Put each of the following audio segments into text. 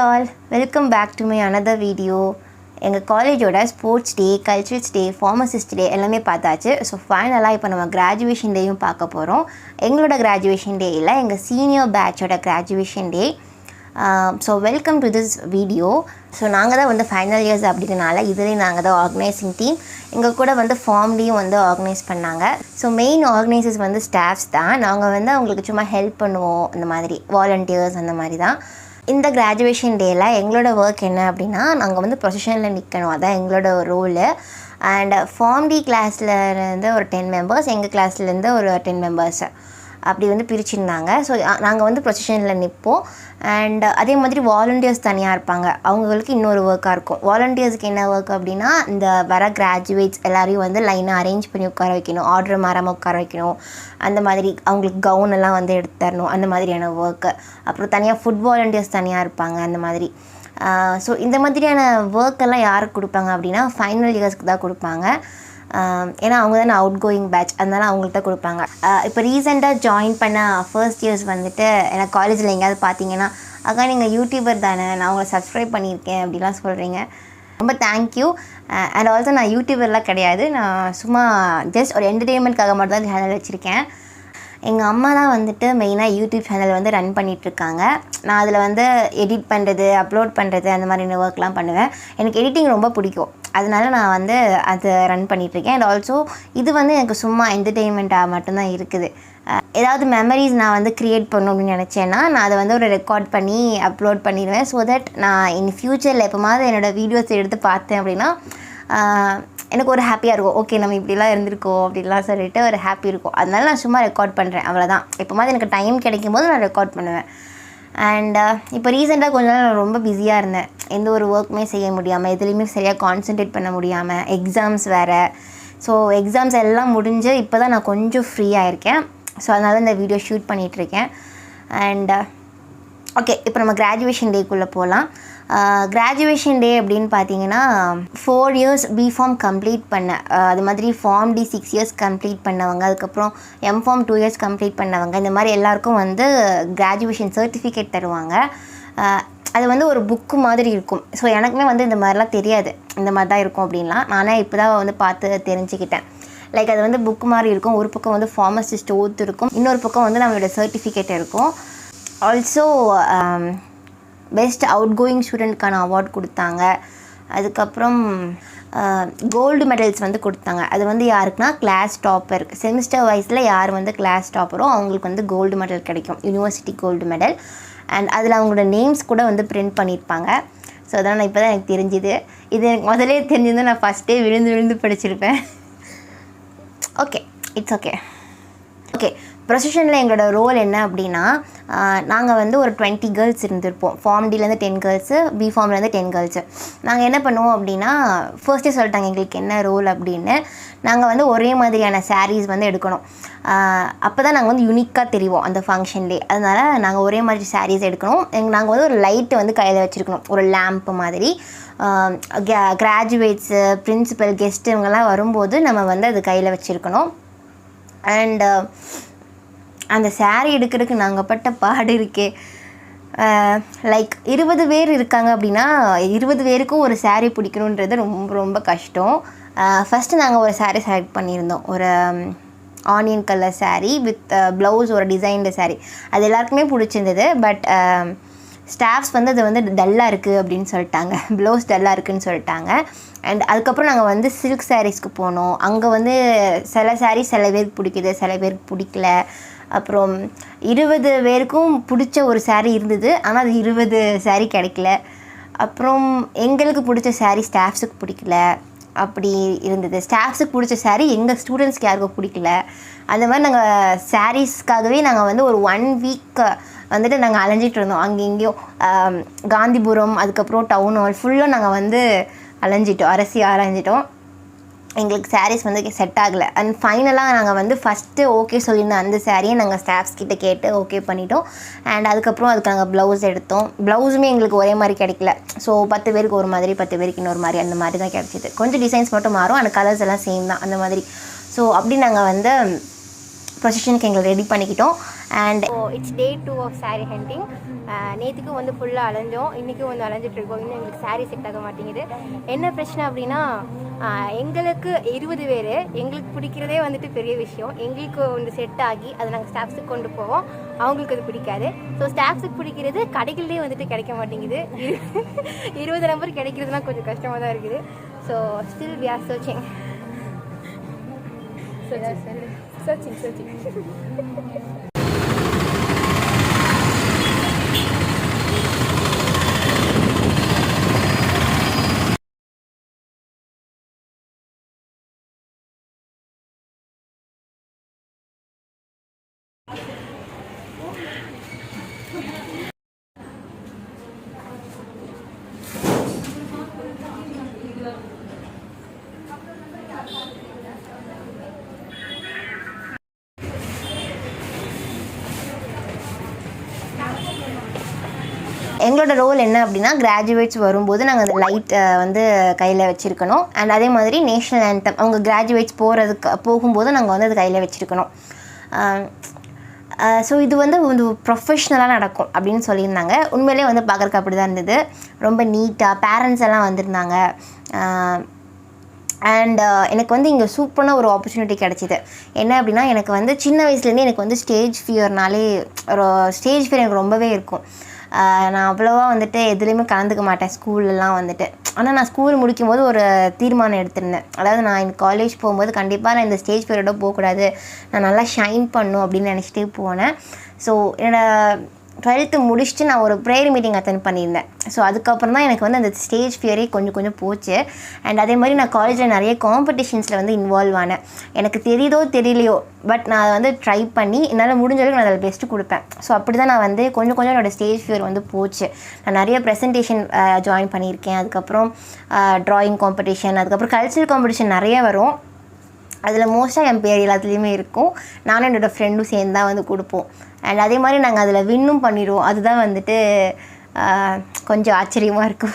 all, welcome back to my another video. எங்கள் காலேஜோட sports day, culturals டே, pharmacist டே எல்லாமே பார்த்தாச்சு. ஸோ ஃபைனலாக இப்போ நம்ம கிராஜுவேஷன் டேயும் பார்க்க போகிறோம். எங்களோட கிராஜுவேஷன் டே இல்லை, எங்கள் சீனியர் பேட்சோட graduation day. So welcome to this video. So நாங்கள் தான் வந்து ஃபைனல் இயர்ஸ் அப்படின்றனால இதுலேயும் நாங்கள் தான் ஆர்கனைசிங் டீம். எங்கள் கூட வந்து ஃபார்ம்லேயும் வந்து ஆர்கனைஸ் பண்ணாங்க. ஸோ மெயின் ஆர்கனைசர்ஸ் வந்து ஸ்டாஃப்ஸ் தான். நாங்கள் வந்து அவங்களுக்கு சும்மா ஹெல்ப் பண்ணுவோம், அந்த மாதிரி வாலண்டியர்ஸ் அந்த மாதிரி தான். இந்த கிராஜுவேஷன் டேயில் எங்களோட ஒர்க் என்ன அப்படின்னா, நாங்கள் வந்து ப்ரொசஷனில் நிற்கணும், அதான் எங்களோட ரோலு. அண்ட் ஃபார்ம் டி கிளாஸ்லேருந்து ஒரு 10 மெம்பர்ஸ், எங்கள் கிளாஸ்லேருந்து ஒரு 10 மெம்பர்ஸ் அப்படி வந்து பிரிச்சுருந்தாங்க. ஸோ நாங்கள் வந்து ப்ரொசஷனில் நிற்போம். அண்ட் அதே மாதிரி வாலண்டியர்ஸ் தனியாக இருப்பாங்க, அவங்களுக்கு இன்னொரு ஒர்க்காக இருக்கும். வாலண்டியர்ஸுக்கு என்ன ஒர்க் அப்படின்னா, இந்த வர கிராஜுவேட்ஸ் எல்லாரையும் வந்து லைனாக அரேஞ்ச் பண்ணி உட்கார வைக்கணும், ஆர்டர் மாறாமல் உட்கார வைக்கணும், அந்த மாதிரி அவங்களுக்கு கவுன் எல்லாம் வந்து எடுத்து தரணும், அந்த மாதிரியான ஒர்க்கு. அப்புறம் தனியாக ஃபுட் வாலண்டியர்ஸ் தனியாக இருப்பாங்க, அந்த மாதிரி. ஸோ இந்த மாதிரியான ஒர்க்கெல்லாம் யாருக்கு கொடுப்பாங்க அப்படின்னா, ஃபைனல் இயர்ஸ்க்கு தான் கொடுப்பாங்க. ஏன்னா அவங்க தானே அவுட் கோயிங் பேட்ச், அதனால அவங்கள்ட்ட கொடுப்பாங்க. இப்போ ரீசெண்டாக ஜாயின் பண்ண ஃபர்ஸ்ட் இயர்ஸ் வந்துட்டு எனக்கு காலேஜில் எங்கேயாவது பார்த்தீங்கன்னா, அக்கா நீங்கள் யூடியூபர் தானே, நான் உங்களை சப்ஸ்கிரைப் பண்ணியிருக்கேன் அப்படிலாம் சொல்கிறீங்க. ரொம்ப தேங்க்யூ. அண்ட் ஆல்சோ நான் யூடியூபர்லாம் கிடையாது, நான் சும்மா ஜஸ்ட் ஒரு என்டர்டெயின்மெண்ட்காக மட்டும் தான் சேனல் வச்சுருக்கேன். எங்கள் அம்மா தான் வந்துட்டு மெயினாக யூடியூப் சேனல் வந்து ரன் பண்ணிகிட்ருக்காங்க. நான் அதில் வந்து எடிட் பண்ணுறது, அப்லோட் பண்ணுறது, அந்த மாதிரி ஒர்க்லாம் பண்ணுவேன். எனக்கு எடிட்டிங் ரொம்ப பிடிக்கும், அதனால நான் வந்து அதை ரன் பண்ணிகிட்ருக்கேன். அண்ட் ஆல்சோ இது வந்து எனக்கு சும்மா என்டர்டெயின்மெண்ட்டாக மட்டும்தான் இருக்குது. ஏதாவது மெமரிஸ் நான் வந்து க்ரியேட் பண்ணணும் அப்படின்னு நினச்சேன்னா, நான் அதை வந்து ஒரு ரெக்கார்ட் பண்ணி அப்லோட் பண்ணிடுவேன். ஸோ தட் நான் இன் ஃப்யூச்சரில் எப்போமாவது என்னோடய வீடியோஸ் எடுத்து பார்த்தேன் அப்படின்னா எனக்கு ஒரு ஹாப்பியாக இருக்கும். ஓகே, நம்ம இப்படிலாம் இருந்திருக்கோம் அப்படின்லாம் சொல்லிட்டு ஒரு ஹாப்பி இருக்கும். அதனால நான் சும்மா ரெக்கார்ட் பண்ணுறேன், அவ்வளோதான். எப்போமாவது எனக்கு டைம் கிடைக்கும் போது நான் ரெக்கார்ட் பண்ணுவேன். அண்ட் இப்போ ரீசெண்டாக கொஞ்ச நாள் நான் ரொம்ப பிஸியாக இருந்தேன், எந்த ஒரு ஒர்க்குமே செய்ய முடியாமல், எதுலேயுமே சரியாக கான்சன்ட்ரேட் பண்ண முடியாமல், எக்ஸாம்ஸ் வேறு. ஸோ எக்ஸாம்ஸ் எல்லாம் முடிஞ்சு இப்போ தான் நான் கொஞ்சம் ஃப்ரீயாக இருக்கேன். ஸோ அதனால இந்த வீடியோ ஷூட் பண்ணிகிட்ருக்கேன். அண்ட் ஓகே, இப்போ நம்ம கிராஜுவேஷன் டேக்குள்ளே போகலாம். கிராஜுவேஷன் டே அப்படின்னு பார்த்தீங்கன்னா, 4 இயர்ஸ் பிஃபார்ம் கம்ப்ளீட் பண்ண, அது மாதிரி ஃபார்ம் டி 6 இயர்ஸ் கம்ப்ளீட் பண்ணவங்க, அதுக்கப்புறம் எம்ஃபார்ம் 2 இயர்ஸ் கம்ப்ளீட் பண்ணவங்க, இந்த மாதிரி எல்லாருக்கும் வந்து கிராஜுவேஷன் சர்டிஃபிகேட் தருவாங்க. அது வந்து ஒரு புக்கு மாதிரி இருக்கும். ஸோ எனக்குமே வந்து இந்த மாதிரிலாம் தெரியாது, இந்த மாதிரி தான் இருக்கும் அப்படின்லாம். நானே இப்போ தான் வந்து பார்த்து தெரிஞ்சுக்கிட்டேன். லைக் அது வந்து புக்கு மாதிரி இருக்கும். ஒரு பக்கம் வந்து ஃபார்மசிஸ்ட் ஓத்து இருக்கும், இன்னொரு பக்கம் வந்து நம்மளோட சர்டிஃபிகேட் இருக்கும். ஆல்சோ பெஸ்ட் அவுட் கோயிங் ஸ்டூடெண்ட்க்கான அவார்ட் கொடுத்தாங்க. அதுக்கப்புறம் கோல்டு மெடல்ஸ் வந்து கொடுத்தாங்க. அது வந்து யாருக்குன்னா, கிளாஸ் டாப்பர், செமிஸ்டர் வைஸில் யார் வந்து கிளாஸ் டாப்பரோ அவங்களுக்கு வந்து கோல்டு மெடல் கிடைக்கும், யூனிவர்சிட்டி கோல்டு மெடல். அண்ட் அதில் அவங்களோட நேம்ஸ் கூட வந்து பிரிண்ட் பண்ணியிருப்பாங்க. ஸோ அதனால் நான் இப்போ தான் எனக்கு தெரிஞ்சுது. இது எனக்கு முதலே தெரிஞ்சிருந்தால் நான் ஃபஸ்ட்டே விழுந்து படிச்சிருப்பேன். Okay, it's okay. ஓகே, ப்ரொசஷனில் எங்களோட ரோல் என்ன அப்படின்னா, நாங்கள் வந்து ஒரு 20 கேர்ள்ஸ் இருந்திருப்போம். ஃபார்ம் டிலேருந்து 10 கேர்ள்ஸு, பி ஃபார்ம்லேருந்து 10 கேர்ள்ஸு. நாங்கள் என்ன பண்ணுவோம் அப்படின்னா, ஃபர்ஸ்ட்டே சொல்லிட்டாங்க எங்களுக்கு என்ன ரோல் அப்படின்னு. நாங்கள் வந்து ஒரே மாதிரியான சாரீஸ் வந்து எடுக்கணும். அப்போ தான் நாங்கள் வந்து யூனிக்காக தெரிவோம் அந்த ஃபங்க்ஷன்லேயே. அதனால் நாங்கள் ஒரே மாதிரி சாரீஸ் எடுக்கணும். நாங்கள் வந்து ஒரு லைட்டு வந்து கையில் வச்சுருக்கணும், ஒரு லேம்ப்பு மாதிரி. கிராஜுவேட்ஸு, பிரின்சிபல், கெஸ்ட்டு இவங்கெல்லாம் வரும்போது நம்ம வந்து அது கையில் வச்சுருக்கணும். அண்ட் அந்த சாரீ எடுக்கிறதுக்கு நாங்கள் பட்ட பாடு இருக்கே. லைக் 20 பேர் இருக்காங்க அப்படின்னா, 20 பேருக்கும் ஒரு சாரீ பிடிக்கணுன்றது ரொம்ப ரொம்ப கஷ்டம். ஃபஸ்ட்டு நாங்கள் ஒரு சாரீ செலக்ட் பண்ணியிருந்தோம், ஒரு onion colour sari with blouse, ஒரு டிசைன்டு சாரீ. அது எல்லாருக்குமே பிடிச்சிருந்தது. பட் ஸ்டாஃப்ஸ் வந்து அது வந்து டல்லாக இருக்குது அப்படின்னு சொல்லிட்டாங்க, ப்ளவுஸ் டல்லாக இருக்குதுன்னு சொல்லிட்டாங்க. அண்ட் அதுக்கப்புறம் நாங்கள் வந்து சில்க் சாரீஸ்க்கு போனோம். அங்கே வந்து சில சாரீ சில பேருக்கு பிடிக்குது, சில பேருக்கு பிடிக்கல. அப்புறம் 20 பேருக்கும் பிடிச்ச ஒரு சாரீ இருந்தது, ஆனால் அது 20 சாரீ கிடைக்கல. அப்புறம் எங்களுக்கு பிடிச்ச சாரீ ஸ்டாஃப்ஸுக்கு பிடிக்கல, அப்படி இருந்தது. ஸ்டாஃப்ஸுக்கு பிடிச்ச சாரீ எங்கள் ஸ்டூடெண்ட்ஸ்க்கு யாருக்கும் பிடிக்கல. அந்த மாதிரி நாங்கள் சாரீஸ்க்காகவே நாங்கள் வந்து ஒரு 1 வீக் வந்துட்டு நாங்கள் அலைஞ்சிட்டு இருந்தோம். அங்கே இங்கேயும் காந்திபுரம், அதுக்கப்புறம் டவுன் ஹால் ஃபுல்லாக நாங்கள் வந்து அலைஞ்சிட்டோம். எங்களுக்கு சாரீஸ் வந்து செட் ஆகலை. அண்ட் ஃபைனலாக நாங்கள் வந்து ஃபஸ்ட்டு ஓகே சொல்லியிருந்த அந்த சாரியை நாங்கள் ஸ்டாஃப்ஸ் கிட்டே கேட்டு ஓகே பண்ணிட்டோம். அண்ட் அதுக்கப்புறம் அதுக்கு நாங்கள் ப்ளவுஸ் எடுத்தோம். ப்ளவுஸுமே எங்களுக்கு ஒரே மாதிரி கிடைக்கல. ஸோ 10 பேருக்கு ஒரு மாதிரி, 10 பேருக்கு இன்னொரு மாதிரி, அந்த மாதிரி தான் கிடச்சிது. கொஞ்சம் டிசைன்ஸ் மட்டும் மாறும், அந்த கலர்ஸ் எல்லாம் சேம் தான், அந்த மாதிரி. ஸோ அப்படி நாங்கள் வந்து ப்ரொசஷனுக்கு எங்களை ரெடி பண்ணிக்கிட்டோம். And it's day 2 of sari hunting. நேற்றுக்கும் வந்து ஃபுல்லாக அலைஞ்சோம், இன்றைக்கும் வந்து அலைஞ்சிட்ருக்கோம். இன்னும் எங்களுக்கு சாரீ செட் ஆக மாட்டேங்குது. என்ன பிரச்சனை அப்படின்னா, எங்களுக்கு 20 பேர், எங்களுக்கு பிடிக்கிறதே வந்துட்டு பெரிய விஷயம். எங்களுக்கு வந்து செட் ஆகி அதை நாங்கள் ஸ்டாஃப்ஸுக்கு கொண்டு போவோம், அவங்களுக்கு அது பிடிக்காது. ஸோ ஸ்டாஃப்ஸுக்கு பிடிக்கிறது கடைகள்லேயே வந்துட்டு கிடைக்க மாட்டேங்குது. 20 நம்பர் கிடைக்கிறதுலாம் கொஞ்சம் கஷ்டமாக தான் இருக்குது. So still we are searching. எங்களோட ரோல் என்ன அப்படின்னா, கிராஜுவேட்ஸ் வரும்போது நாங்கள் அந்த லைட் வந்து கையில் வச்சுருக்கணும். அண்ட் அதே மாதிரி நேஷ்னல் ஆந்தம் அவங்க கிராஜுவேட்ஸ் போகும்போது நாங்கள் வந்து அது கையில் வச்சுருக்கணும். ஸோ இது வந்து ஒரு ப்ரொஃபஷ்னலாக நடக்கும் அப்படின்னு சொல்லியிருந்தாங்க. உண்மையிலே வந்து பார்க்குறக்கு அப்படி தான் இருந்தது. ரொம்ப நீட்டாக பேரண்ட்ஸ் எல்லாம் வந்திருந்தாங்க. அண்ட் எனக்கு வந்து இங்கே சூப்பரான ஒரு ஆப்பர்ச்சுனிட்டி கிடச்சிது. என்ன அப்படின்னா, எனக்கு வந்து சின்ன வயசுலேருந்தே எனக்கு வந்து ஸ்டேஜ் ஃபியர்னாலே ஒரு ஸ்டேஜ் ஃபியர் எனக்கு ரொம்பவே இருக்கும். நான் அவ்வளோவா வந்துட்டு எதுலேயுமே கலந்துக்க மாட்டேன் ஸ்கூல்லலாம் வந்துட்டு. ஆனால் நான் ஸ்கூல் முடிக்கும் போது ஒரு தீர்மானம் எடுத்திருந்தேன். அதாவது நான் இந்த காலேஜ் போகும்போது கண்டிப்பாக நான் இந்த ஸ்டேஜ் ஃபியரோட போகக்கூடாது, நான் நல்லா ஷைன் பண்ணும் அப்படின்னு நினச்சிட்டே போனேன். ஸோ என்னோடய 12th முடிச்சுட்டு நான் ஒரு ப்ரேயர் மீட்டிங் அட்டென்ட் பண்ணியிருந்தேன். ஸோ அதுக்கப்புறம் தான் எனக்கு வந்து அந்த ஸ்டேஜ் ஃபியரே கொஞ்சம் கொஞ்சம் போச்சு. அண்ட் அதே மாதிரி நான் காலேஜில் நிறைய காம்படிஷன்ஸில் வந்து இன்வால்வ் ஆனேன். எனக்கு தெரியுதோ தெரியலையோ, பட் நான் அதை வந்து ட்ரை பண்ணி என்னால் முடிஞ்ச அளவுக்கு நான் அதில் பெஸ்ட்டு கொடுப்பேன். ஸோ அப்படி தான் நான் வந்து கொஞ்சம் கொஞ்சம் என்னோடய ஸ்டேஜ் ஃபியர் வந்து போச்சு. நான் நிறைய ப்ரெசன்டேஷன் ஜாயின் பண்ணியிருக்கேன். அதுக்கப்புறம் ட்ராயிங் காம்படிஷன், அதுக்கப்புறம் கல்ச்சரல் காம்படிஷன் நிறைய வரும். அதில் மோஸ்ட்டாக என் பேர் எல்லாத்துலேயுமே இருக்கும். நானும் என்னோடய ஃப்ரெண்டும் சேர்ந்து தான் வந்து கொடுப்போம். அண்ட் அதே மாதிரி நாங்கள் அதில் வின்னும் பண்ணிடுவோம். அதுதான் வந்துட்டு கொஞ்சம் ஆச்சரியமாக இருக்கும்.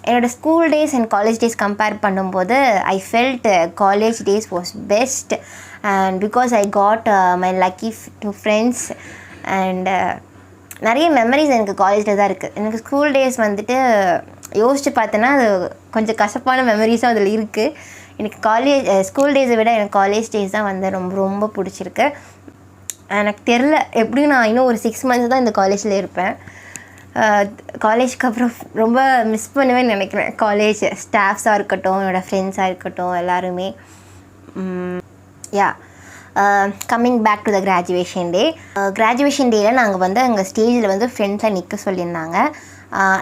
என்னோடய school days and college days compare பண்ணும்போது I felt college days was best. And because I got my lucky two friends. And நிறைய மெமரிஸ் எனக்கு காலேஜில் தான் இருக்குது. எனக்கு ஸ்கூல் டேஸ் வந்துட்டு யோசித்து பார்த்தேன்னா அது கொஞ்சம் கசப்பான மெமரிஸும் அதில் இருக்குது. எனக்கு ஸ்கூல் டேஸை விட எனக்கு காலேஜ் டேஸ் தான் வந்து ரொம்ப ரொம்ப பிடிச்சிருக்கு. எனக்கு தெரில, எப்படியும் நான் இன்னும் ஒரு 6 months தான் இந்த காலேஜில் இருப்பேன். காலேஜ்க்கு அப்புறம் ரொம்ப மிஸ் பண்ணுவேன்னு நினைக்கிறேன். காலேஜ் ஸ்டாஃப்ஸாக இருக்கட்டும், என்னோடய ஃப்ரெண்ட்ஸாக இருக்கட்டும், எல்லாருமே. Coming back to the graduation day. Graduation டேயில் நாங்கள் வந்து எங்கள் ஸ்டேஜில் வந்து ஃப்ரெண்ட்ஸாக நிற்க சொல்லியிருந்தாங்க.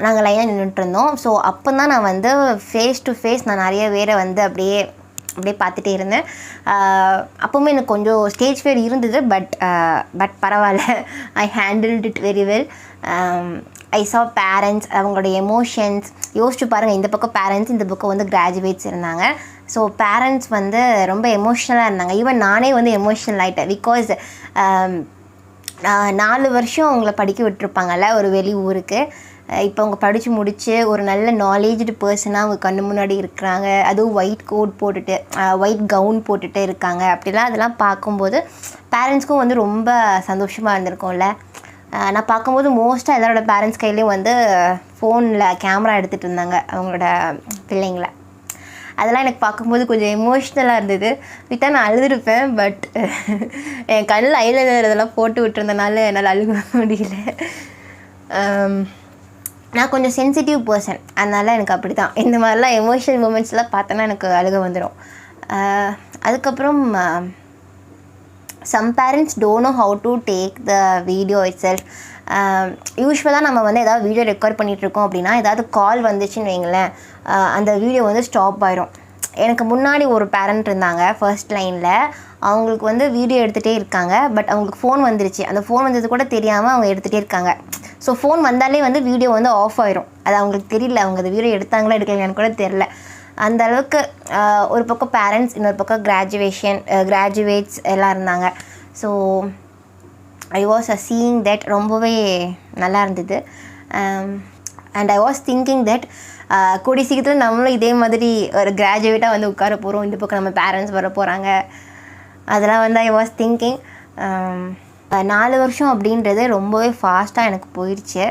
நாங்கள் லைனாக நின்றுட்டுருந்தோம். ஸோ அப்போ தான் நான் வந்து ஃபேஸ் டு ஃபேஸ் நான் நிறைய பேரை வந்து அப்படியே பார்த்துட்டே இருந்தேன். அப்போவுமே எனக்கு கொஞ்சம் ஸ்டேஜ் ஃபியர் இருந்தது. பட் பரவாயில்ல, ஐ ஹேண்டில்ட் இட் வெரி வெல். ஐ சா பேரண்ட்ஸ், அவங்களோட எமோஷன்ஸ் யோசிச்சு பாருங்கள். இந்த பக்கம் பேரண்ட்ஸ், இந்த பக்கம் வந்து கிராஜுவேட்ஸ் இருந்தாங்க. ஸோ பேரண்ட்ஸ் வந்து ரொம்ப எமோஷ்னலாக இருந்தாங்க. ஈவன் நானே வந்து எமோஷ்னல் ஆகிட்டேன். பிகாஸ் 4 வருஷம் அவங்கள படிக்க விட்டுருப்பாங்கல்ல ஒரு வெளி ஊருக்கு. இப்போ அவங்க படித்து முடித்து ஒரு நல்ல நாலேஜ்டு பர்சனாக அவங்க கண்ணு முன்னாடி இருக்கிறாங்க. அதுவும் ஒயிட் கோட் போட்டுட்டு, ஒயிட் கவுன் போட்டுட்டு இருக்காங்க. அப்படிலாம் அதெல்லாம் பார்க்கும்போது பேரண்ட்ஸ்க்கும் வந்து ரொம்ப சந்தோஷமாக இருந்திருக்கும்ல. நான் பார்க்கும்போது மோஸ்ட்டாக எல்லாரோட பேரண்ட்ஸ் கையிலையும் வந்து ஃபோனில் கேமரா எடுத்துகிட்டு இருந்தாங்க அவங்களோட பிள்ளைங்கள. அதெல்லாம் எனக்கு பார்க்கும்போது கொஞ்சம் எமோஷ்னலாக இருந்தது. விட்டா நான் அழுதுருப்பேன். பட் என் கண்ணில் ஐலைனர் இதெல்லாம் போட்டு விட்டுருந்தனால என்னால் அழுக முடியல. நான் கொஞ்சம் சென்சிட்டிவ் பர்சன், அதனால் எனக்கு அப்படி தான் இந்த மாதிரிலாம் எமோஷனல் மூமெண்ட்ஸ்லாம் பார்த்தோன்னா எனக்கு அழுக வந்துடும். அதுக்கப்புறம் some parents don't know how to take the video itself. யூஸ்வலாக நம்ம வந்து ஏதாவது வீடியோ ரெக்கார்ட் பண்ணிகிட்ருக்கோம் அப்படின்னா ஏதாவது கால் வந்துச்சுன்னு வைங்களேன், அந்த வீடியோ வந்து ஸ்டாப் ஆயிரும். எனக்கு முன்னாடி ஒரு பேரண்ட் இருந்தாங்க ஃபர்ஸ்ட் லைனில். அவங்களுக்கு வந்து வீடியோ எடுத்துகிட்டே இருக்காங்க. பட் அவங்களுக்கு ஃபோன் வந்துருச்சு. அந்த ஃபோன் வந்தது கூட தெரியாமல் அவங்க எடுத்துகிட்டே இருக்காங்க. ஸோ ஃபோன் வந்தாலே வந்து வீடியோ வந்து ஆஃப் ஆயிரும். அது அவங்களுக்கு தெரியல, அவங்க அந்த வீடியோ எடுத்தாங்களா எடுக்கலையான்னு கூட தெரில. அந்த அளவுக்கு ஒரு பக்கம் பேரண்ட்ஸ், இன்னொரு பக்கம் கிராஜுவேட்ஸ் எல்லாம் இருந்தாங்க. So I was seeing that ரொம்பவே நல்லா இருந்தது. And I was thinking that கூடிய சீக்கிரத்தில் நம்மளும் இதே மாதிரி ஒரு கிராஜுவேட்டாக வந்து உட்கார போகிறோம். இந்த பக்கம் நம்ம பேரண்ட்ஸ் வர போகிறாங்க. அதெல்லாம் வந்து ஐ வாஸ் திங்கிங் 4 வருஷம் அப்படின்றது ரொம்பவே ஃபாஸ்ட்டாக எனக்கு போயிடுச்சு.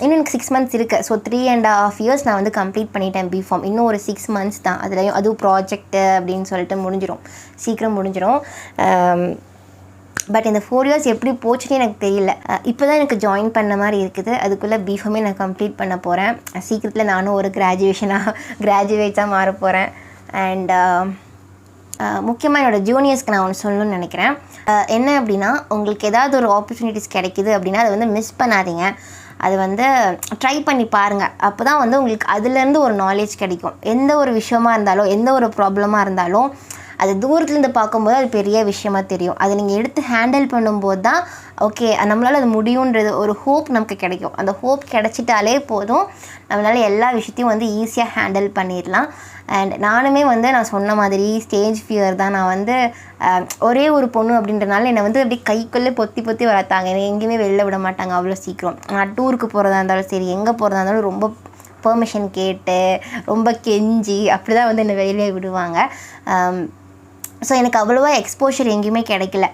இன்னும் எனக்கு 6 months இருக்குது. ஸோ 3.5 years நான் வந்து கம்ப்ளீட் பண்ணிட்டேன் பிஃபார்ம். இன்னும் ஒரு 6 months தான். அதுலேயும் அதுவும் ப்ராஜெக்ட்டு அப்படின்னு சொல்லிட்டு முடிஞ்சிடும், சீக்கிரம் முடிஞ்சிடும். பட் இந்த 4 years எப்படி போச்சுன்னு எனக்கு தெரியல. இப்போ தான் எனக்கு ஜாயின் பண்ண மாதிரி இருக்குது. அதுக்குள்ளே பிஃபார்மே நான் கம்ப்ளீட் பண்ண போகிறேன். சீக்கிரத்தில் நானும் ஒரு கிராஜுவேட்டாக மாற போகிறேன். அண்ட் முக்கியமாக என்னோடய ஜூனியர்ஸ்க்கு நான் ஒன்று சொல்லணும்னு நினைக்கிறேன். என்ன அப்படின்னா, உங்களுக்கு ஏதாவது ஒரு ஆப்பர்ச்சுனிட்டிஸ் கிடைக்கிது அப்படின்னா அதை வந்து மிஸ் பண்ணாதீங்க. அது வந்து ட்ரை பண்ணி பாருங்கள். அப்போ தான் வந்து உங்களுக்கு அதுலேருந்து ஒரு நாலேஜ் கிடைக்கும். எந்த ஒரு விஷயமா இருந்தாலும், எந்த ஒரு ப்ராப்ளமாக இருந்தாலும், அது தூரத்துலேருந்து பார்க்கும்போது அது பெரிய விஷயமா தெரியும். அதை நீங்கள் எடுத்து ஹேண்டில் பண்ணும்போது தான் ஓகே நம்மளால் அது முடியுன்றது ஒரு ஹோப் நமக்கு கிடைக்கும். அந்த ஹோப் கிடைச்சிட்டாலே போதும், நம்மளால் எல்லா விஷயத்தையும் வந்து ஈஸியாக ஹேண்டில் பண்ணிடலாம். அண்ட் நானுமே வந்து நான் சொன்ன மாதிரி ஸ்டேஜ் ஃபியர் தான். நான் வந்து ஒரே ஒரு பொண்ணு அப்படின்றனால என்னை வந்து அப்படியே கைக்குள்ளே பொத்தி வளர்த்தாங்க. என்னை எங்கேயுமே வெளில விட மாட்டாங்க அவ்வளோ சீக்கிரம். நான் டூருக்கு போகிறதா இருந்தாலும் சரி, எங்கே போகிறதா இருந்தாலும் ரொம்ப பெர்மிஷன் கேட்டு ரொம்ப கெஞ்சி அப்படி தான் வந்து என்னை வெளியே விடுவாங்க. ஸோ எனக்கு அவ்வளோவா எக்ஸ்போஷர் எங்கேயுமே கிடைக்கல.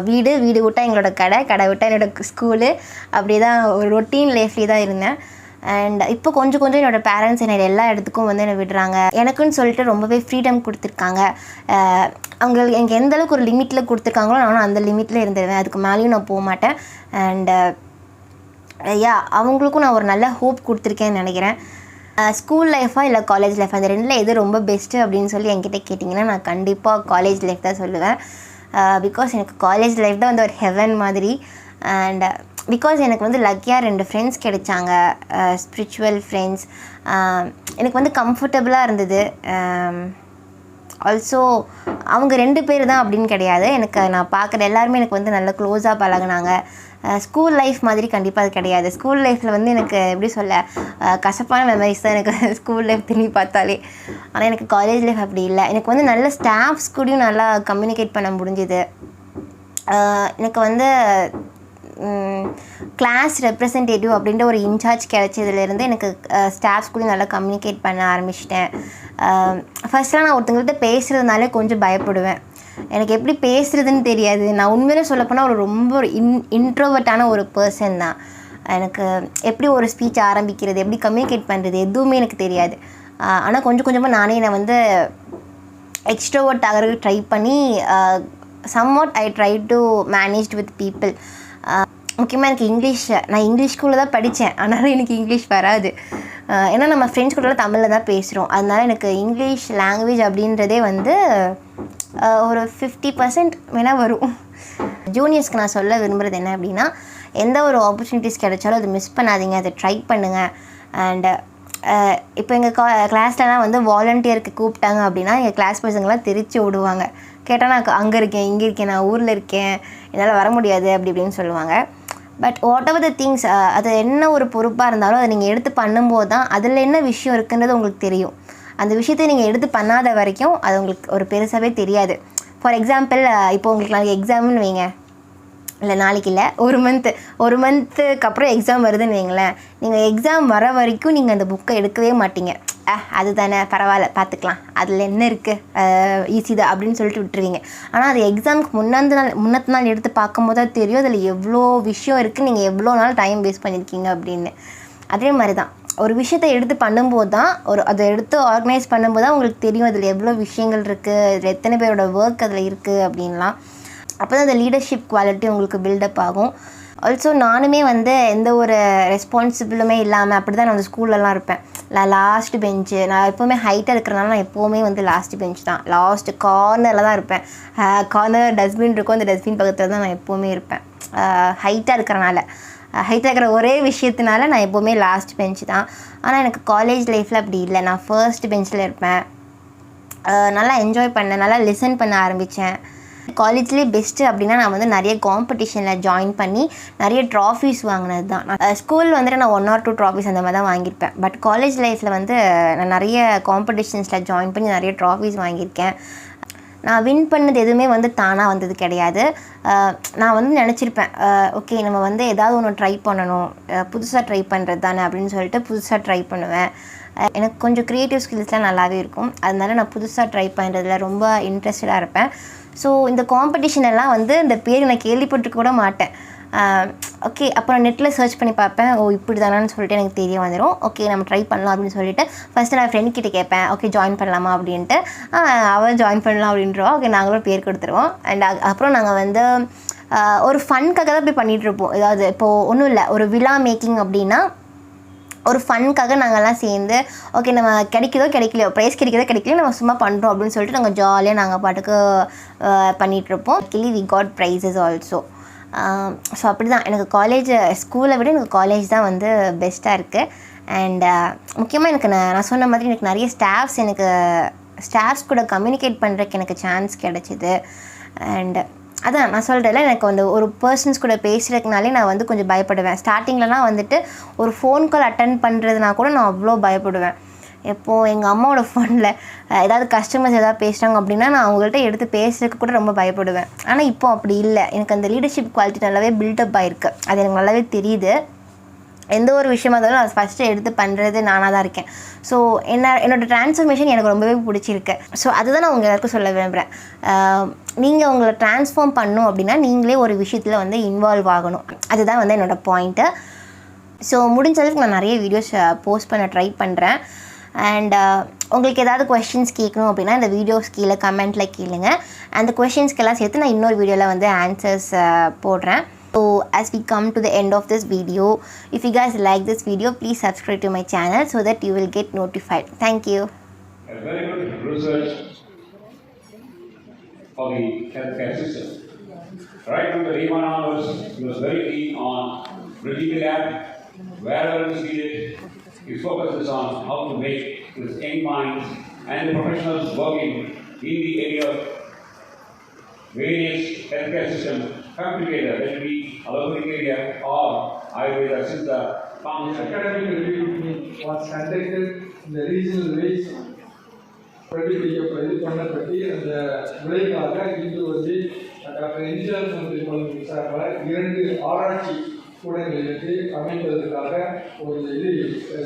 வீடு விட்டால் எங்களோட கடை விட்டால் என்னோடய ஸ்கூலு, அப்படி தான் ஒரு ரொட்டீன் லைஃப்லேயே தான் இருந்தேன். அண்ட் இப்போ கொஞ்சம் என்னோடய பேரண்ட்ஸ் என்னை எல்லா இடத்துக்கும் வந்து என்னை விடுறாங்க. எனக்குன்னு சொல்லிட்டு ரொம்பவே ஃப்ரீடம் கொடுத்துருக்காங்க. அவங்க எனக்கு எந்த அளவுக்கு ஒரு லிமிட்டில் கொடுத்துருக்காங்களோ நானும் அந்த லிமிட்டில் இருந்துடுவேன். அதுக்கு மேலேயும் நான் போக மாட்டேன். அண்டு அவங்களுக்கும் நான் ஒரு நல்ல ஹோப் கொடுத்துருக்கேன்னு நினைக்கிறேன். ஸ்கூல் லைஃபாக இல்லை காலேஜ் லைஃப், அந்த ரெண்டில் எது ரொம்ப பெஸ்ட்டு அப்படின்னு சொல்லி என்கிட்ட கேட்டிங்கன்னா நான் கண்டிப்பாக காலேஜ் லைஃப் தான் சொல்லுவேன். பிகாஸ் எனக்கு காலேஜ் லைஃப் தான் வந்து ஒரு ஹெவன் மாதிரி. அண்ட் பிகாஸ் எனக்கு வந்து லக்கியாக 2 ஃப்ரெண்ட்ஸ் கிடைச்சாங்க, ஸ்பிரிச்சுவல் ஃப்ரெண்ட்ஸ். எனக்கு வந்து கம்ஃபர்டபுளாக இருந்தது. ஆல்சோ அவங்க 2 பேர் தான் அப்படின்னு கிடையாது. எனக்கு நான் பார்க்குற எல்லாருமே எனக்கு வந்து நல்ல க்ளோஸாக பழகினாங்க. ஸ்கூல் லைஃப் மாதிரி கண்டிப்பாக அது கிடையாது. ஸ்கூல் லைஃப்பில் வந்து எனக்கு எப்படி சொல்ல, கசப்பான மெமரிஸ் தான் எனக்கு ஸ்கூல் லைஃப் திரும்பி பார்த்தாலே. ஆனால் எனக்கு காலேஜ் லைஃப் அப்படி இல்லை. எனக்கு வந்து நல்ல ஸ்டாஃப்ஸ் கூடயும் நல்லா கம்யூனிகேட் பண்ண முடிஞ்சுது. எனக்கு வந்து கிளாஸ் ரெப்ரசன்டேட்டிவ் அப்படின்ற ஒரு இன்சார்ஜ் கிடைச்சதுலேருந்து எனக்கு ஸ்டாஃப்ஸ் கூட நல்லா கம்யூனிகேட் பண்ண ஆரம்பிச்சிட்டேன். ஃபர்ஸ்ட்லாம் நான் ஒருத்தங்கள்கிட்ட பேசுகிறதுனாலே கொஞ்சம் பயப்படுவேன். எனக்கு எப்படி பேசுகிறதுன்னு தெரியாது. நான் உண்மையிலே சொல்லப்போனால் ரொம்ப இன்ட்ரோவர்ட்டான ஒரு பர்சன் தான். எனக்கு எப்படி ஒரு ஸ்பீச் ஆரம்பிக்கிறது, எப்படி கம்யூனிகேட் பண்ணுறது எதுவுமே எனக்கு தெரியாது. ஆனால் கொஞ்சமாக நானே நான் வந்து எக்ஸ்ட்ரோவர்ட் ஆகிறதுக்கு ட்ரை பண்ணி somewhat I try to manage with people. முக்கியமாக எனக்கு நான் இங்கிலீஷ் ஸ்கூலில் தான் படித்தேன். ஆனாலும் எனக்கு இங்கிலீஷ் வராது. ஏன்னா நம்ம ஃப்ரெண்ட்ஸ் கூடலாம் தமிழில் தான் பேசுகிறோம். அதனால் எனக்கு இங்கிலீஷ் லாங்குவேஜ் அப்படின்றதே வந்து ஒரு 50% வேணால் வரும். ஜூனியர்ஸ்க்கு நான் சொல்ல விரும்புகிறது என்ன அப்படின்னா, எந்த ஒரு ஆப்பர்ச்சுனிட்டிஸ் கிடைச்சாலும் அதை மிஸ் பண்ணாதீங்க, அதை ட்ரை பண்ணுங்கள். அண்டு இப்போ எங்கள் கிளாஸ்லலாம் வந்து வாலண்டியருக்கு கூப்பிட்டாங்க அப்படின்னா எங்கள் கிளாஸ் பசங்களாம் தெரிச்சு விடுவாங்க. கேட்டால் நான் அங்கே இருக்கேன், இங்கே இருக்கேன், நான் ஊரில் இருக்கேன், என்னால் வர முடியாது அப்படி இப்படின்னு சொல்லுவாங்க. But what ever the things, அது என்ன ஒரு பொறுப்பாக இருந்தாலும் அதை நீங்கள் எடுத்து பண்ணும்போது தான் அதில் என்ன விஷயம் இருக்குன்றது உங்களுக்கு தெரியும். அந்த விஷயத்தை நீங்கள் எடுத்து பண்ணாத வரைக்கும் அது உங்களுக்கு ஒரு பெருசாகவே தெரியாது. ஃபார் எக்ஸாம்பிள், இப்போ உங்களுக்கு நாளைக்கு எக்ஸாம்னு வைங்க, இல்லை நாளைக்கு இல்லை, ஒரு மந்த்துக்கு அப்புறம் எக்ஸாம் வருதுன்னு வைங்களேன். நீங்கள் எக்ஸாம் வர வரைக்கும் நீங்கள் அந்த புக்கை எடுக்கவே மாட்டீங்க. அது தானே பரவாயில்ல பார்த்துக்கலாம், அதில் என்ன இருக்குது, ஈஸி தான் அப்படின்னு சொல்லிட்டு விட்டுருவீங்க. ஆனால் அது எக்ஸாமுக்கு முன்னத்து நாள் எடுத்து பார்க்கும்போது தான் தெரியும் அதில் எவ்வளோ விஷயம் இருக்குது, நீங்கள் எவ்வளோ நாள் டைம் வேஸ்ட் பண்ணியிருக்கீங்க அப்படின்னு. அதே மாதிரி தான் ஒரு விஷயத்தை எடுத்து பண்ணும்போது தான் அதை எடுத்து ஆர்கனைஸ் பண்ணும்போது தான் உங்களுக்கு தெரியும் அதில் எவ்வளோ விஷயங்கள் இருக்குது, அதில் எத்தனை பேரோட ஒர்க் அதில் இருக்குது அப்படின்லாம். அப்போ தான் அந்த லீடர்ஷிப் குவாலிட்டி உங்களுக்கு பில்டப் ஆகும். ஆல்சோ நானுமே வந்து எந்த ஒரு ரெஸ்பான்சிபிளுமே இல்லாமல் அப்படி தான் நான் அந்த ஸ்கூல்லலாம் இருப்பேன். லாஸ்ட் பெஞ்சு, நான் எப்போவுமே ஹைட்டாக இருக்கிறனால நான் எப்போவுமே வந்து லாஸ்ட் பெஞ்ச் தான், லாஸ்ட் கார்னரில் தான் இருப்பேன். கார்னர் டஸ்ட்பின் இருக்கும், அந்த டஸ்ட்பின் பக்கத்தில் தான் நான் எப்போவுமே இருப்பேன். ஹைட்டாக இருக்கிற ஒரே விஷயத்தினால நான் எப்போவுமே லாஸ்ட் பெஞ்ச் தான். ஆனால் எனக்கு காலேஜ் லைஃப்பில் அப்படி இல்லை, நான் ஃபர்ஸ்ட் பெஞ்சில் இருப்பேன். நல்லா என்ஜாய் பண்ணேன், நல்லா லிசன் பண்ண ஆரம்பித்தேன். காலேஜ்லேயே பெஸ்ட்டு அப்படின்னா நான் வந்து நிறைய காம்படிஷனில் ஜாயின் பண்ணி நிறைய ட்ராஃபீஸ் வாங்கினது தான். ஸ்கூலில் வந்துட்டு நான் 1 or 2 ட்ராஃபீஸ் அந்த மாதிரி தான் வாங்கியிருப்பேன். பட் காலேஜ் லைஃப்பில் வந்து நான் நிறைய காம்படிஷன்ஸில் ஜாயின் பண்ணி நிறைய ட்ராஃபீஸ் வாங்கியிருக்கேன். நான் வின் பண்ணது எதுவுமே வந்து தானாக வந்தது கிடையாது. நான் வந்து நினச்சிருப்பேன், ஓகே நம்ம வந்து ஏதாவது ஒன்று ட்ரை பண்ணணும், புதுசாக ட்ரை பண்ணுறது தானே அப்படின்னு சொல்லிட்டு புதுசாக ட்ரை பண்ணுவேன். எனக்கு கொஞ்சம் க்ரியேட்டிவ் ஸ்கில்ஸ்லாம் நல்லாவே இருக்கும். அதனால நான் புதுசாக ட்ரை பண்ணுறதுல ரொம்ப இன்ட்ரெஸ்டடாக இருப்பேன். ஸோ இந்த காம்படிஷன் எல்லாம் வந்து இந்த பேர் நான் கேள்விப்பட்டிருக்க கூட மாட்டேன். ஓகே, அப்புறம் நெட்டில் சர்ச் பண்ணி பார்ப்பேன். ஓ இப்படி தானான்னு சொல்லிட்டு எனக்கு தெரிய வந்துடும். ஓகே நம்ம ட்ரை பண்ணலாம் அப்படின்னு சொல்லிட்டு ஃபஸ்ட்டு நான் ஃப்ரெண்ட் கிட்டே கேட்பேன், ஓகே ஜாயின் பண்ணலாமா அப்படின்ட்டு. அவள் ஜாயின் பண்ணலாம் அப்படின்றோம். ஓகே நாங்களும் பேர் கொடுத்துருவோம். அண்ட் அப்புறம் நாங்கள் வந்து ஒரு ஃபன்காக தான் போய் பண்ணிகிட்ருப்போம். ஏதாவது இப்போது ஒன்றும் இல்லை, ஒரு விழா மேக்கிங் அப்படின்னா ஒரு ஃபன்காக நாங்கள்லாம் சேர்ந்து ஓகே நம்ம கிடைக்குதோ கிடைக்கலையோ, ப்ரைஸ் கிடைக்குதோ கிடைக்கலையோ நம்ம சும்மா பண்ணுறோம் அப்படின்னு சொல்லிட்டு நாங்கள் ஜாலியாக நாங்கள் பாட்டுக்கு பண்ணிகிட்ருப்போம். Actually we got prizes also. So அப்படி தான் எனக்கு காலேஜ், ஸ்கூலை விட எனக்கு காலேஜ் தான் வந்து பெஸ்ட்டாக இருக்குது. அண்ட் முக்கியமாக எனக்கு நான் சொன்ன மாதிரி எனக்கு நிறைய ஸ்டாஃப்ஸ் கூட கம்யூனிகேட் பண்ணுறதுக்கு எனக்கு சான்ஸ் கிடச்சிது. அண்ட் அதான் நான் சொல்கிறேன்ல, எனக்கு வந்து ஒரு பர்சன்ஸ் கூட பேசுகிறதுக்குனாலே நான் வந்து கொஞ்சம் பயப்படுவேன். ஸ்டார்டிங்லலாம் வந்துட்டு ஒரு ஃபோன் கால் அட்டன் பண்ணுறதுனா கூட நான் அவ்வளோ பயப்படுவேன். எப்போது எங்கள் அம்மாவோட ஃபோனில் ஏதாவது கஸ்டமர்ஸ் ஏதாவது பேசுகிறாங்க அப்படின்னா நான் அவங்கள்ட்ட எடுத்து பேசுறதுக்கு கூட ரொம்ப பயப்படுவேன். ஆனால் இப்போ அப்படி இல்லை. எனக்கு அந்த லீடர்ஷிப் குவாலிட்டி நல்லாவே பில்டப் ஆகிருக்கு. அது எனக்கு நல்லாவே தெரியுது. எந்த ஒரு விஷயமா இருந்தாலும் அது ஃபஸ்ட்டு எடுத்து பண்ணுறது நானாக தான் இருக்கேன். ஸோ என்னோடய ட்ரான்ஸ்ஃபர்மேஷன் எனக்கு ரொம்பவே பிடிச்சிருக்கு. ஸோ அதுதான் நான் உங்கள் எல்லாருக்கும் சொல்ல விரும்புகிறேன். நீங்கள் உங்களை ட்ரான்ஸ்ஃபார்ம் பண்ணணும் அப்படின்னா நீங்களே ஒரு விஷயத்தில் வந்து இன்வால்வ் ஆகணும். அதுதான் வந்து என்னோடய பாயிண்ட்டு. ஸோ முடிஞ்ச அளவுக்கு நான் நிறைய வீடியோஸ் போஸ்ட் பண்ண ட்ரை பண்ணுறேன். அண்ட் உங்களுக்கு ஏதாவது கொஷின்ஸ் கேட்கணும் அப்படின்னா இந்த வீடியோஸ் கீழே கமெண்ட்டில் கேளுங்க. அந்த கொஷின்ஸ்க்கெல்லாம் சேர்த்து நான் இன்னொரு வீடியோவில் வந்து ஆன்சர்ஸ் போடுறேன். So as we come to the end of this video, if you guys like this video, please subscribe to my channel so that you will get notified. Thank you. A very good research for the healthcare system. Right from the Rehman onwards, he was very keen on bridging the gap wherever it is needed. His focus is on how to make his young minds and the professionals working in the area of various healthcare systems come together, whether it be allopathic area or Ayurveda, Siddha, The academic review meeting was conducted in the regional ways பிரதிபலிக்கப்பட்டு பண்ணப்பட்டு அந்த விலைக்காக இன்று வந்து doctor MGR பல்கலைக்கழகம் சார்பாக 2 ஆராய்ச்சி கூடங்களுக்கு அமைப்பதற்காக ஒரு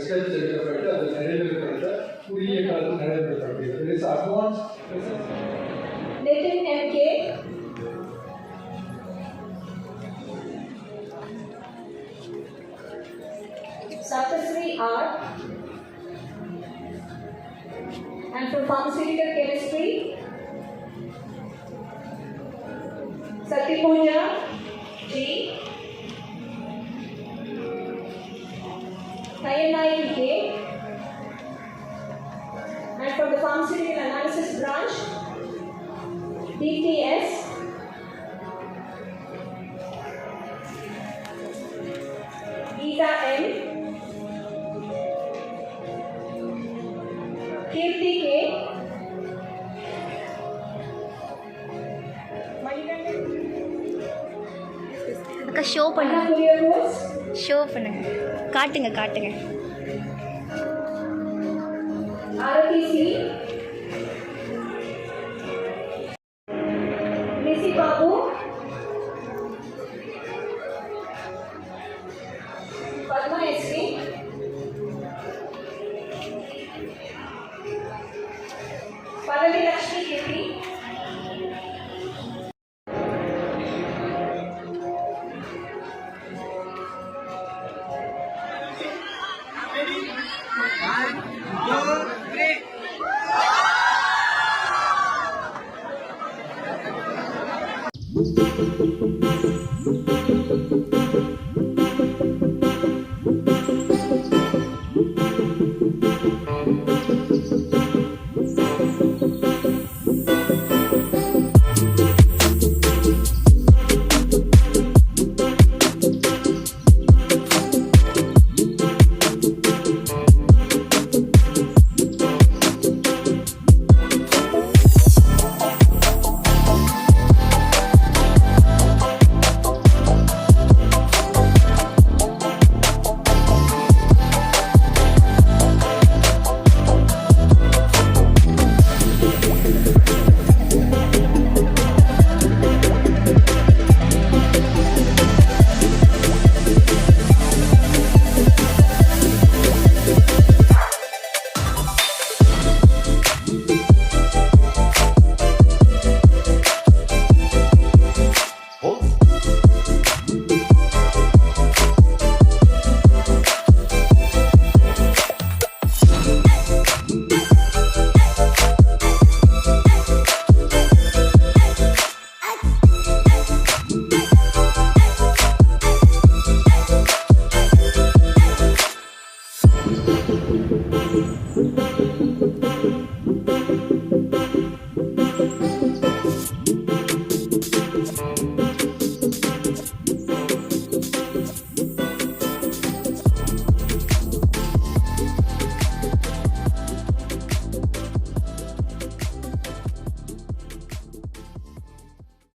steps எடுக்கப்பட்டு அது நடைபெறப்பட்ட குறுகிய காலத்தில் நடைபெறப்படுகிறது. Advance Saptasri Art, and from Pharmaceutical Chemistry, Satyapuja G, Kayanai K, and from the Pharmaceutical Analysis Branch, DTS, Geeta M, Kirti K, அக்கா ஷோ Anna Kuriakos, பண்ணுங்க, காட்டுங்க. Arati C, Nisi Babu, Padma S.V., Pallavi Lakshmi K.P., Thank you.